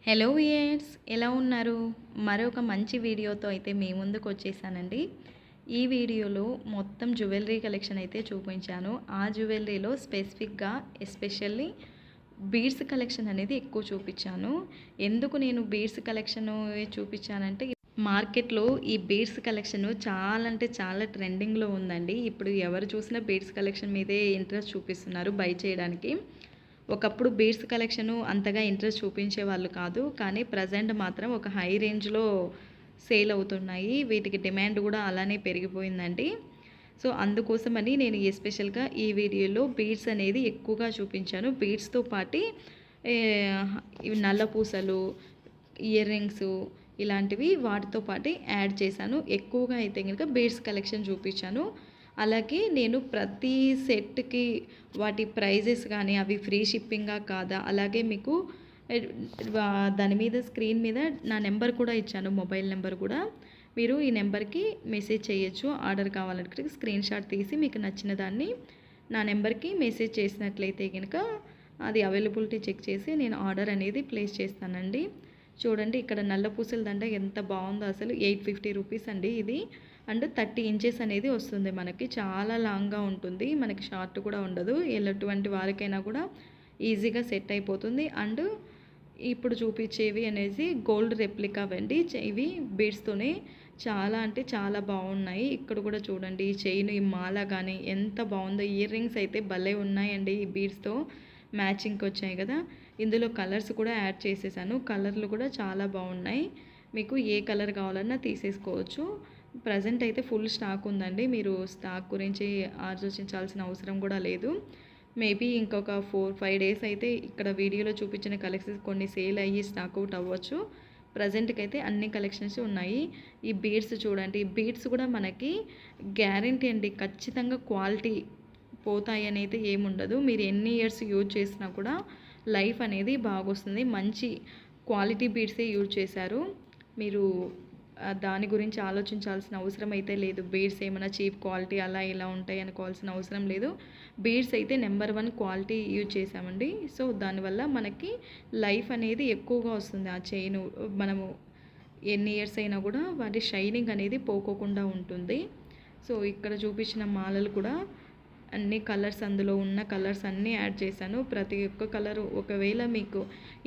Hello viewers, ఎలా ఉన్నారు? మరొక మంచి వీడియోతో అయితే మీ ముందుకు వచ్చేసానండి. ఈ వీడియోలో మొత్తం జ్యువెలరీ కలెక్షన్ అయితే చూపించాను. ఆ జ్యువెలరీలో స్పెసిఫిక్గా ఎస్పెషల్లీ బీడ్స్ కలెక్షన్ అనేది ఎక్కువ చూపించాను. ఎందుకు నేను బీడ్స్ కలెక్షన్ చూపించానంటే, మార్కెట్లో ఈ బీడ్స్ కలెక్షన్ చాలా అంటే చాలా ట్రెండింగ్లో ఉందండి. ఇప్పుడు ఎవరు చూసినా బీడ్స్ కలెక్షన్ మీదే ఇంట్రెస్ట్ చూపిస్తున్నారు బై చేయడానికి. ఒకప్పుడు బీడ్స్ కలెక్షను అంతగా ఇంట్రెస్ట్ చూపించేవాళ్ళు కాదు. కానీ ప్రజెంట్ మాత్రం ఒక హై రేంజ్‌లో సేల్ అవుతున్నాయి. వీటికి డిమాండ్ కూడా అలానే పెరిగిపోయిందండి. సో, అందుకోసమని నేను ఎస్పెషల్‌గా ఈ వీడియోలో బీడ్స్ అనేది ఎక్కువగా చూపించాను. బీడ్స్‌తో పాటి ఇవి నల్ల పూసలు, ఇయర్ రింగ్సు ఇలాంటివి వాటితో పాటు యాడ్ చేశాను. ఎక్కువగా అయితే గనుక బీడ్స్ కలెక్షన్ చూపించాను. అలాగే నేను ప్రతి సెట్‌కి వాటి ప్రైజెస్ గానీ, అవి ఫ్రీ షిప్పింగా కాదా, అలాగే మీకు దాని మీద స్క్రీన్ మీద నా నెంబర్ కూడా ఇచ్చాను, మొబైల్ నెంబర్ కూడా. మీరు ఈ నెంబర్‌కి మెసేజ్ చేయొచ్చు. ఆర్డర్ కావాలంటే స్క్రీన్‌షాట్ తీసి మీకు నచ్చిన దాన్ని నా నెంబర్‌కి మెసేజ్ చేసినట్లయితే గనుక అది అవైలబిలిటీ చెక్ చేసి నేను ఆర్డర్ అనేది ప్లేస్ చేస్తానండి. చూడండి, ఇక్కడ నల్ల పూసల దండ ఎంత బాగుందో అసలు. 850 రూపీస్ అండి ఇది. అండ్ 30 ఇంచెస్ అనేది వస్తుంది మనకి. చాలా లాంగ్గా ఉంటుంది, మనకి షార్ట్ కూడా ఉండదు. ఎటువంటి వారికైనా కూడా ఈజీగా సెట్ అయిపోతుంది. అండ్ ఇప్పుడు చూపించేవి అనేసి గోల్డ్ రెప్లికా వెండి. ఇవి బీడ్స్తోనే చాలా అంటే చాలా బాగున్నాయి. ఇక్కడ కూడా చూడండి, ఈ చైన్, ఈ మాల కానీ ఎంత బాగుందో. ఇయర్ రింగ్స్ అయితే భలే ఉన్నాయండి, ఈ బీడ్స్తో మ్యాచింగ్కి వచ్చాయి కదా. ఇందులో కలర్స్ కూడా యాడ్ చేసేసాను. కలర్లు కూడా చాలా బాగున్నాయి. మీకు ఏ కలర్ కావాలన్నా తీసేసుకోవచ్చు. ప్రజెంట్ అయితే ఫుల్ స్టాక్ ఉందండి. మీరు స్టాక్ గురించి ఆలోచించాల్సిన అవసరం కూడా లేదు. మేబీ ఇంకొక 4-5 డేస్ అయితే ఇక్కడ వీడియోలో చూపించిన కలెక్షన్స్ కొన్ని సేల్ అయ్యి స్టాక్ అవుట్ అవ్వచ్చు. ప్రజెంట్కి అయితే అన్ని కలెక్షన్స్ ఉన్నాయి. ఈ బీడ్స్ చూడండి, ఈ బీడ్స్ కూడా మనకి గ్యారంటీ అండి, ఖచ్చితంగా క్వాలిటీ పోతాయి అనేది ఏముండదు. మీరు ఎన్ని ఇయర్స్ యూజ్ చేసినా కూడా లైఫ్ అనేది బాగొస్తుంది. మంచి క్వాలిటీ బీడ్సే యూజ్ చేశారు. మీరు దాని గురించి ఆలోచించాల్సిన అవసరం అయితే లేదు. బీడ్స్ ఏమైనా చీప్ క్వాలిటీ అలా ఇలా ఉంటాయి అనుకోవాల్సిన అవసరం లేదు. బీడ్స్ అయితే నెంబర్ 1 క్వాలిటీ యూజ్ చేసామండి. సో, దానివల్ల మనకి లైఫ్ అనేది ఎక్కువగా వస్తుంది. ఆ చైను మనము ఎన్ని ఇయర్స్ అయినా కూడా వాటి షైనింగ్ అనేది పోకోకుండా ఉంటుంది. సో, ఇక్కడ చూపించిన మాలలు కూడా అన్ని కలర్స్, అందులో ఉన్న కలర్స్ అన్నీ యాడ్ చేశాను. ప్రతి ఒక్క కలరు, ఒకవేళ మీకు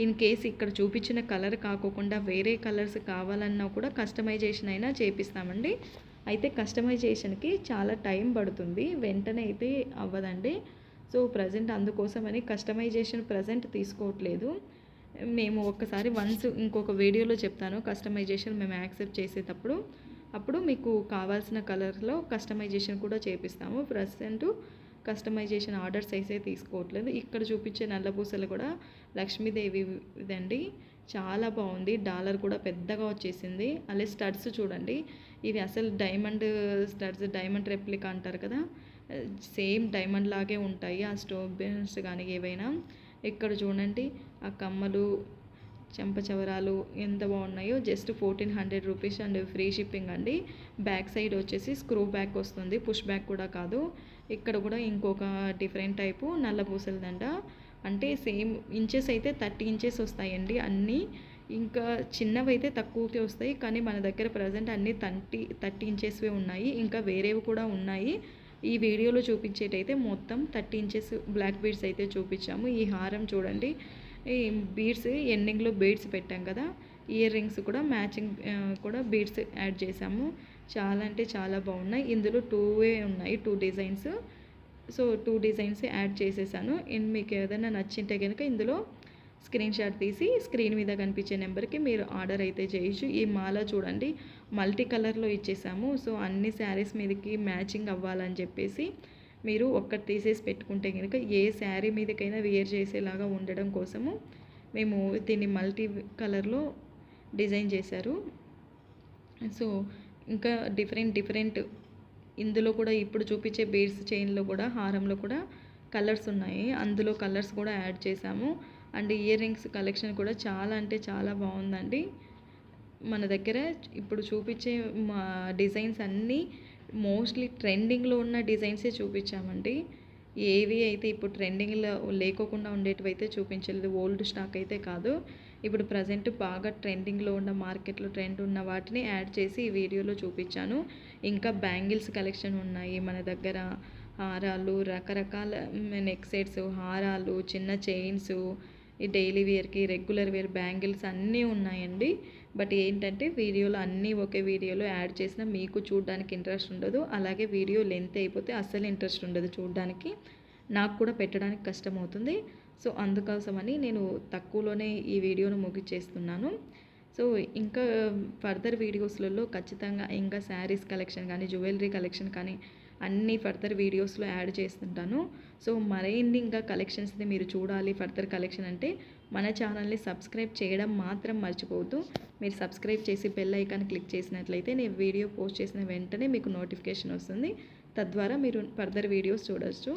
ఇన్ కేస్ ఇక్కడ చూపించిన కలర్ కాకోకుండా వేరే కలర్స్ కావాలన్నా కూడా కస్టమైజేషన్ అయినా చేపిస్తామండి. అయితే కస్టమైజేషన్కి చాలా టైం పడుతుంది, వెంటనే అయితే అవ్వదండి. సో, ప్రజెంట్ అందుకోసమని కస్టమైజేషన్ ప్రజెంట్ తీసుకోవట్లేదు. మేము ఒక్కసారి వన్స్ ఇంకొక వీడియోలో చెప్తాను కస్టమైజేషన్ మేము యాక్సెప్ట్ చేసేటప్పుడు. అప్పుడు మీకు కావాల్సిన కలర్లో కస్టమైజేషన్ కూడా చేపిస్తాము. ప్రజెంట్ కస్టమైజేషన్ ఆర్డర్స్ అయితే తీసుకోవట్లేదు. ఇక్కడ చూపించే నల్లపూసలు కూడా లక్ష్మీదేవి ఇదండి, చాలా బాగుంది. డాలర్ కూడా పెద్దగా వచ్చేసింది. అలాగే స్టడ్స్ చూడండి, ఇవి అసలు డైమండ్ స్టడ్స్, డైమండ్ రెప్లికా అంటారు కదా, సేమ్ డైమండ్ లాగే ఉంటాయి ఆ స్టోన్స్ కానీ ఏవైనా. ఇక్కడ చూడండి, ఆ కమ్మలు, చెంపచవరాలు ఎంత బాగున్నాయో. Just 1400 rupees and free shipping అండి. బ్యాక్ సైడ్ వచ్చేసి స్క్రూ బ్యాక్ వస్తుంది, పుష్ బ్యాక్ కూడా కాదు. ఇక్కడ కూడా ఇంకొక డిఫరెంట్ టైపు నల్ల పూసలదండ. అంటే సేమ్ ఇంచెస్ అయితే 30 ఇంచెస్ వస్తాయండి అన్నీ. ఇంకా చిన్నవి అయితే తక్కువకే వస్తాయి, కానీ మన దగ్గర ప్రజెంట్ అన్నీ 30 ఇంచెస్వే ఉన్నాయి. ఇంకా వేరేవి కూడా ఉన్నాయి. ఈ వీడియోలో చూపించేటైతే మొత్తం 30 ఇంచెస్ బ్లాక్ బీడ్స్ అయితే చూపించాము. ఈ హారం చూడండి, ఈ బీడ్స్ ఎండింగ్లో బీడ్స్ పెట్టాం కదా, ఇయర్ రింగ్స్ కూడా మ్యాచింగ్ కూడా బీడ్స్ యాడ్ చేసాము. చాలా అంటే చాలా బాగున్నాయి. ఇందులో 2 ఉన్నాయి, 2 డిజైన్స్. సో, 2 డిజైన్స్ యాడ్ చేసేసాను. మీకు ఏదైనా నచ్చింటే కనుక ఇందులో స్క్రీన్ షాట్ తీసి స్క్రీన్ మీద కనిపించే నెంబర్కి మీరు ఆర్డర్ అయితే చేయొచ్చు. ఈ మాల చూడండి, మల్టీ కలర్లో ఇచ్చేసాము. సో, అన్ని శారీస్ మీదకి మ్యాచింగ్ అవ్వాలని చెప్పేసి మీరు ఒక్కటి తీసేసి పెట్టుకుంటే కనుక ఏ శారీ మీదకైనా వేర్ చేసేలాగా ఉండడం కోసము మేము దీన్ని మల్టీ కలర్లో డిజైన్ చేశారు. సో, ఇంకా డిఫరెంట్ ఇందులో కూడా ఇప్పుడు చూపించే బీడ్స్ చైన్లో కూడా, హారంలో కూడా కలర్స్ ఉన్నాయి. అందులో కలర్స్ కూడా యాడ్ చేసాము. అండ్ ఇయర్ రింగ్స్ కలెక్షన్ కూడా చాలా అంటే చాలా బాగుందండి. మన దగ్గర ఇప్పుడు చూపించే మా డిజైన్స్ అన్నీ మోస్ట్లీ ట్రెండింగ్లో ఉన్న డిజైన్సే చూపించామండి. ఏవి అయితే ఇప్పుడు ట్రెండింగ్లో లేకోకుండా ఉండేటివి అయితే చూపించలేదు, ఓల్డ్ స్టాక్ అయితే కాదు. ఇప్పుడు ప్రజెంట్ బాగా ట్రెండింగ్లో ఉన్న మార్కెట్లో ట్రెండ్ ఉన్న వాటిని యాడ్ చేసి ఈ వీడియోలో చూపించాను. ఇంకా బ్యాంగిల్స్ కలెక్షన్ ఉన్నాయి మన దగ్గర. హారాలు, రకరకాల నెక్ సెట్స్, హారాలు, చిన్న చైన్స్, ఈ డైలీ వేర్కి రెగ్యులర్ వేర్ బ్యాంగిల్స్ అన్నీ ఉన్నాయండి. బట్ ఏంటంటే వీడియోలో అన్నీ ఒకే వీడియోలో యాడ్ చేసినా మీకు చూడడానికి ఇంట్రెస్ట్ ఉండదు. అలాగే వీడియో లెంత్ అయిపోతే అస్సలు ఇంట్రెస్ట్ ఉండదు చూడడానికి. నాకు కూడా పెట్టడానికి కష్టమవుతుంది. సో అందుకోసమని నేను తక్కువలోనే ఈ వీడియోను ముగిచేస్తున్నాను. సో ఇంకా ఫర్దర్ వీడియోస్లలో ఖచ్చితంగా ఇంకా శారీస్ కలెక్షన్ కానీ, జ్యువెలరీ కలెక్షన్ కానీ అన్నీ ఫర్దర్ వీడియోస్లో యాడ్ చేస్తుంటాను. సో మరిన్ని ఇంకా కలెక్షన్స్ని మీరు చూడాలి ఫర్దర్ కలెక్షన్ అంటే మన ఛానల్ని సబ్స్క్రైబ్ చేయడం మాత్రం మర్చిపోవద్దు. మీరు సబ్స్క్రైబ్ చేసి బెల్ ఐకాన్ క్లిక్ చేసినట్లయితే నేను వీడియో పోస్ట్ చేసిన వెంటనే మీకు నోటిఫికేషన్ వస్తుంది. తద్వారా మీరు ఫర్దర్ వీడియోస్ చూడొచ్చు.